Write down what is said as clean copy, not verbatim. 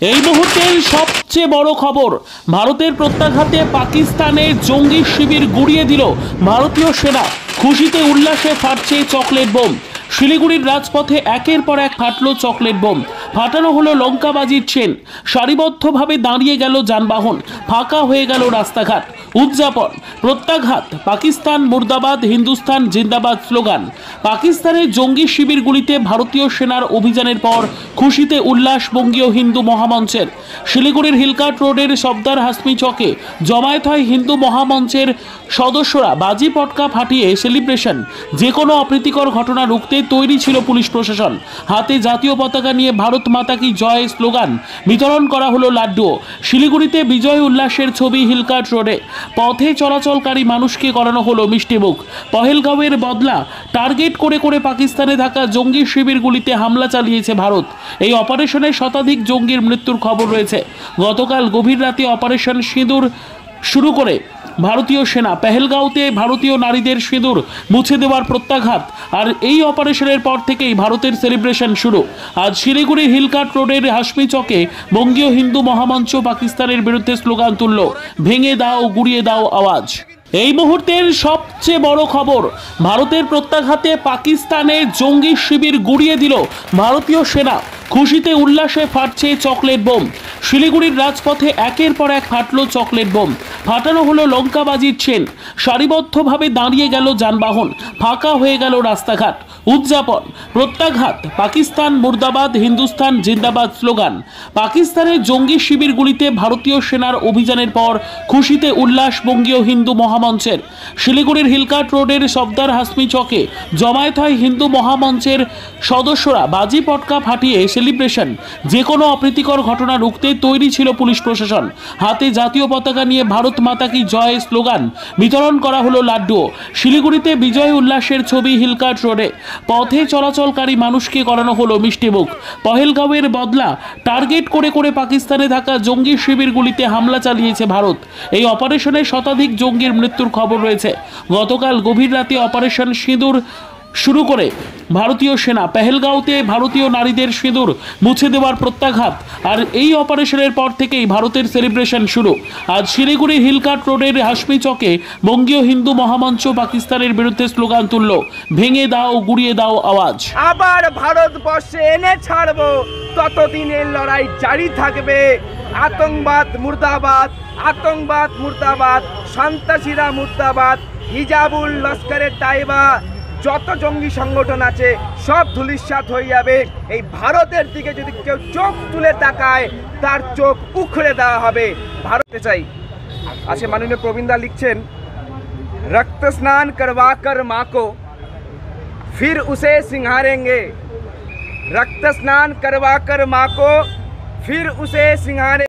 এই মুহূর্তের সবচেয়ে বড় খবর, ভারতের প্রত্যাঘাতে পাকিস্তানের জঙ্গি শিবির গুড়িয়ে দিল ভারতীয় সেনা। খুশিতে উল্লাসে ফাটছে চকলেট বোম। শিলিগুড়ির রাজপথে একের পর এক ফাটল চকলেট বোম। ফাটানো হলো লঙ্কাবাজির চেন। সারিবদ্ধভাবে দাঁড়িয়ে গেল যানবাহন, ফাঁকা হয়ে গেল রাস্তাঘাট। উদযাপন, প্রত্যাঘাত, পাকিস্তান মুর্দাবাদ, হিন্দুস্তান জিন্দাবাদ স্লোগান। পাকিস্তানের জঙ্গি শিবিরগুলিতে ভারতীয় সেনার অভিযানের পর খুশিতে উল্লাস বঙ্গীয় হিন্দু মহামঞ্চের। শিলিগুড়ির হিলকাট রোডের সফদার হাসমি চকে জমায়েত হয় হিন্দু মহামঞ্চের সদস্যরা। বাজি পটকা ফাটিয়ে সেলিব্রেশন। যে কোনো অপ্রীতিকর ঘটনা রুখতে তৈরি ছিল পুলিশ প্রশাসন। হাতে জাতীয় পতাকা নিয়ে ভারত মাতা কি জয় স্লোগান। বিতরণ করা হলো লাড্ডুও। শিলিগুড়িতে বিজয় উল্লাসের ছবি হিলকাট রোডে। পথে চলাচলকারী মানুষকে করানো হলো মিষ্টিমুখ। পহেলগাঁওয়ের বদলা টার্গেট করে করে পাকিস্তানে থাকা জঙ্গি শিবিরগুলিতে হামলা চালিয়েছে ভারত। এই অপারেশনে শতাধিক জঙ্গির মৃত্যুর খবর রয়েছে। গতকাল গভীর রাতে অপারেশন সিঁদুর শুরু করে ভারতীয় সেনা। পেহেলগাঁওতে ভারতীয় নারীদের সিঁদুর মুছে দেওয়ার প্রত্যাঘাত। আর এই অপারেশনের পর থেকেই ভারতের সেলিব্রেশন শুরু। আজ শিলিগুড়ির হিলকাট রোডের হাসমি চকে বঙ্গীয় হিন্দু মহামঞ্চ পাকিস্তানের বিরুদ্ধে স্লোগান তুলল, ভেঙে দাও গুড়িয়ে দাও আওয়াজ। এই মুহূর্তের সবচেয়ে বড় খবর, ভারতের প্রত্যাঘাতে পাকিস্তানের জঙ্গি শিবির গুড়িয়ে দিল ভারতীয় সেনা। খুশিতে উল্লাসে ফাটছে চকলেট বোম। শিলিগুড়ির রাজপথে একের পর এক ফাটল চকলেট বোম। ফাটানো হলো লঙ্কাবাজির চেন। সারিবদ্ধভাবে দাঁড়িয়ে গেল যানবাহন, ফাঁকা হয়ে গেল রাস্তাঘাট। উদযাপন, প্রত্যাঘাত, পাকিস্তান মুর্দাবাদ, হিন্দুস্তান জিন্দাবাদ স্লোগান। পাকিস্তানের জঙ্গি শিবিরগুলিতে ভারতীয় সেনার অভিযানের পর খুশিতে উল্লাস বঙ্গীয় হিন্দু মহামঞ্চের। শিলিগুড়ির হিলকাট রোডের সফদার হাসমি চকে জমায়েত হয় হিন্দু মহামঞ্চের সদস্যরা। বাজি পটকা ফাটিয়ে সেলিব্রেশন। যে কোনো অপ্রীতিকর ঘটনা রুখতে তৈরি ছিল পুলিশ প্রশাসন। হাতে জাতীয় পতাকা নিয়ে ভারত মাতা কি জয় স্লোগান। বিতরণ করা হলো লাড্ডুও। শিলিগুড়িতে বিজয় উল্লাসের ছবি হিলকাট রোডে। পথে চলাচলকারী মানুষকে করানো হলো মিষ্টিমুখ। পহেলগাঁওয়ের বদলা টার্গেট করে করে পাকিস্তানে থাকা জঙ্গি শিবিরগুলিতে হামলা চালিয়েছে ভারত। এই অপারেশনে শতাধিক জঙ্গির মৃত্যুর খবর রয়েছে। গতকাল গভীর রাতে অপারেশন সিঁদুর শুরু করে ভারতীয় সেনা। পেহেলগাঁওতে ভারতীয় নারীদের সিঁদুর মুছে দেওয়ার প্রত্যাঘাত। আর এই অপারেশনের পর থেকেই ভারতের সেলিব্রেশন শুরু। আজ শিলিগুড়ির হিলকাট রোডের হাসমি চকে বঙ্গীয় হিন্দু মহামঞ্চ পাকিস্তানের বিরুদ্ধে স্লোগান তুলল, ভেঙে দাও গুড়িয়ে দাও আওয়াজ। আবার ভারতবর্ষে এনে ছাড়বো, ততদিনের লড়াই জারি থাকবে। আতঙ্কবাদ মুর্দাবাদ, আতঙ্কবাদ মুর্দাবাদ, সন্ত্রাসীরা মুর্দাবাদ, হিজাবুল লস্করে তাইবা, যত জঙ্গি সংগঠন আছে সব ধূলিসাৎ হয়ে যাবে। এই ভারতের দিকে যদি কেউ চোখ তুলে তাকায় তার চোখ উখড়ে দেওয়া হবে। ভারতে চাই। আজকে মাননীয় প্রবীণদা লিখছেন, रक्त स्नान करवाकर माँ को फिर उसे सिंगारेंगे। रक्त स्नान करवाकर माँ को फिर उसे सिंगारे